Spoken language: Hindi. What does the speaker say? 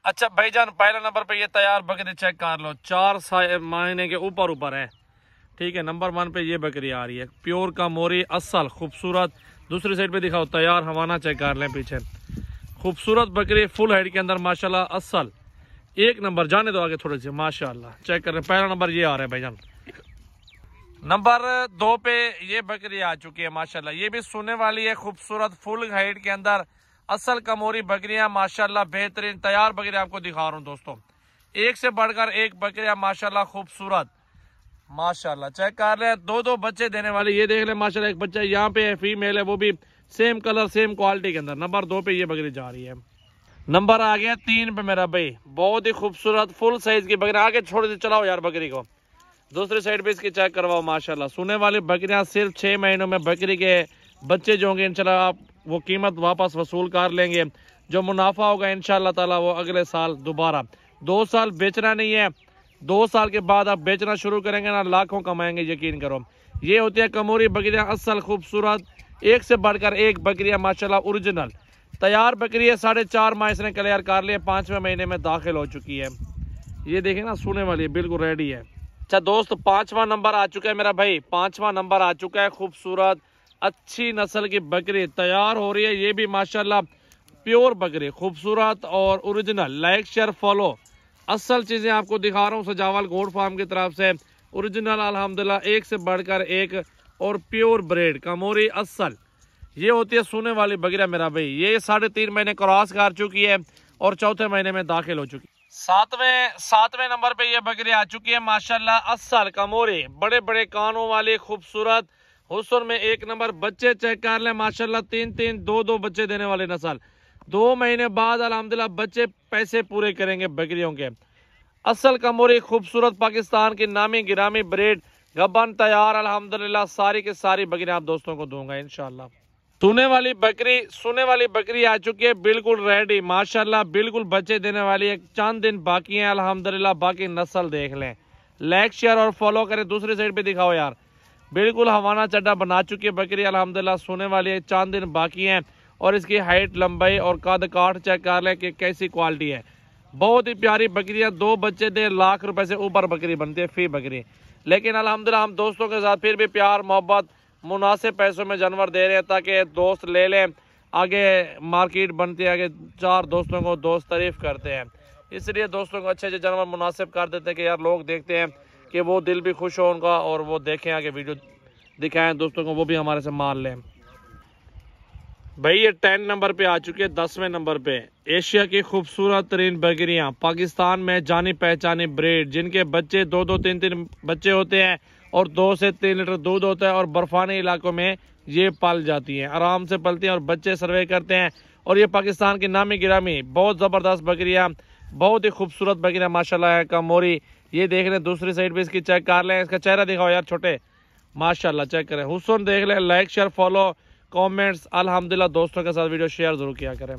अच्छा भाईजान, पहला नंबर पे ये तैयार बकरी चेक कर लो, 4 महीने के ऊपर है। ठीक है, नंबर 1 पे ये बकरी आ रही है, प्योर का मोरी असल खूबसूरत। दूसरी साइड पे दिखाओ तैयार हवाना चेक कर लें पीछे, खूबसूरत बकरी फुल हाइट के अंदर माशाल्लाह असल एक नंबर। जाने दो आगे थोड़े से, माशाल्लाह चेक कर रहे हैं। पहला नंबर ये आ रहा है भाईजान। नंबर 2 पे ये बकरी आ चुकी है माशाल्लाह, ये भी सोने वाली है, खूबसूरत फुल हाइट के अंदर असल कमोरी बकरियां माशाल्लाह बेहतरीन तैयार बकरी आपको दिखा रहा हूँ दोस्तों। एक से बढ़कर एक बकरियां माशाल्लाह खूबसूरत माशाल्लाह चेक कर रहे हैं। 2 बच्चे देने वाले, ये देख ले माशाल्लाह, एक बच्चा यहाँ पे है फीमेल है, वो भी सेम कलर सेम क्वालिटी के अंदर। नंबर 2 पे ये बकरी जा रही है। नंबर आ गया 3 पे मेरा भाई, बहुत ही खूबसूरत फुल साइज की बकरी। आगे छोड़ दे चलाओ यार बकरी को, दूसरी साइड पे इसकी चेक करवाओ माशाल्लाह। सोने वाली बकरियां सिर्फ 6 महीनों में बकरी के बच्चे जो होंगे इंशाल्लाह आप वो कीमत वापस वसूल कर लेंगे। जो मुनाफा होगा इंशाल्लाह ताला वो अगले साल दोबारा। 2 साल बेचना नहीं है, 2 साल के बाद आप बेचना शुरू करेंगे ना, लाखों कमाएंगे, यकीन करो। ये होती है कमोरी बकरियां असल खूबसूरत, एक से बढ़कर एक बकरियां माशाल्लाह ओरिजिनल तैयार बकरी है। 4.5 माह इसने क्लियर कर लिया, 5वें महीने में दाखिल हो चुकी है। ये देखें ना, सोने वाली है, बिल्कुल रेडी है। अच्छा दोस्त, 5वां नंबर आ चुका है मेरा भाई, 5वां नंबर आ चुका है। खूबसूरत अच्छी नस्ल की बकरी तैयार हो रही है, ये भी माशाल्लाह प्योर बकरी खूबसूरत और ओरिजिनल। लाइक शेयर फॉलो, असल चीजें आपको दिखा रहा हूँ सजावल गोट फार्म की तरफ से। ओरिजिनल अल्हम्दुलिल्लाह एक से बढ़कर एक और प्योर ब्रेड कमोरी असल। ये होती है सोने वाली बकरियां मेरा भाई। ये 3.5 महीने क्रॉस कर चुकी है और 4थे महीने में दाखिल हो चुकी है। 7वें नंबर पे ये बकरी आ चुकी है माशाल्लाह असल कमोरी, बड़े बड़े कानों वाली खूबसूरत हुस्न में एक नंबर। बच्चे चेक कर लें माशाल्लाह, 3 2 बच्चे देने वाले नस्ल। 2 महीने बाद अल्हम्दुलिल्लाह बच्चे पैसे पूरे करेंगे बकरियों के। असल कमोरी खूबसूरत पाकिस्तान की नामी गिरामी ब्रेड गबन तैयार अल्हम्दुलिल्लाह। सारी की सारी बकरियां आप दोस्तों को दूंगा इंशाल्लाह। सोने वाली बकरी आ चुकी है, बिल्कुल रेडी माशाल्लाह, बिल्कुल बच्चे देने वाली है। चंद दिन बाकी हैं अल्हम्दुलिल्लाह, बाकी नस्ल देख लें। लाइक शेयर और फॉलो करें। दूसरी साइड पे दिखाओ यार, बिल्कुल हवाना चड्डा बना चुकी है बकरी अल्हम्दुलिल्लाह, सोने वाली है। चंद दिन बाकी हैं और इसकी हाइट लंबाई और कद काठ चेक कर लें कि कैसी क्वालिटी है। बहुत ही प्यारी बकरियां, 2 बच्चे दे लाख रुपए से ऊपर बकरी बनती है फी बकरी। लेकिन अल्हम्दुलिल्लाह हम दोस्तों के साथ फिर भी प्यार मोहब्बत मुनासिब पैसों में जानवर दे रहे हैं ताकि दोस्त ले लें, आगे मार्केट बनती है, आगे 4 दोस्तों को दोस्त तारीफ करते हैं। इसलिए दोस्तों को अच्छे जानवर मुनासिब कर देते हैं कि यार लोग देखते हैं कि वो दिल भी खुश हो उनका और वो देखें, आगे वीडियो दिखाएं दोस्तों को, वो भी हमारे से माल लें। भाई ये 10 नंबर पे आ चुके हैं। 10वें नंबर पे एशिया की खूबसूरत तरीन बकरियां, पाकिस्तान में जानी पहचानी ब्रीड, जिनके बच्चे 2 3 बच्चे होते हैं और 2 से 3 लीटर दूध होता है और बर्फानी इलाकों में ये पल जाती हैं, आराम से पलती हैं और बच्चे सर्वे करते हैं। और ये पाकिस्तान की नामी गिरामी बहुत ज़बरदस्त बकरियां, बहुत ही खूबसूरत बकरियां माशाल्लाह है कमोरी। ये देख लें, दूसरी साइड पे इसकी चेक कर लें, इसका चेहरा दिखाओ यार छोटे, माशाल्लाह चेक करें, हुस्न देख लें। लाइक शेयर फॉलो कमेंट्स अल्हम्दुलिल्लाह, दोस्तों के साथ वीडियो शेयर जरूर किया करें।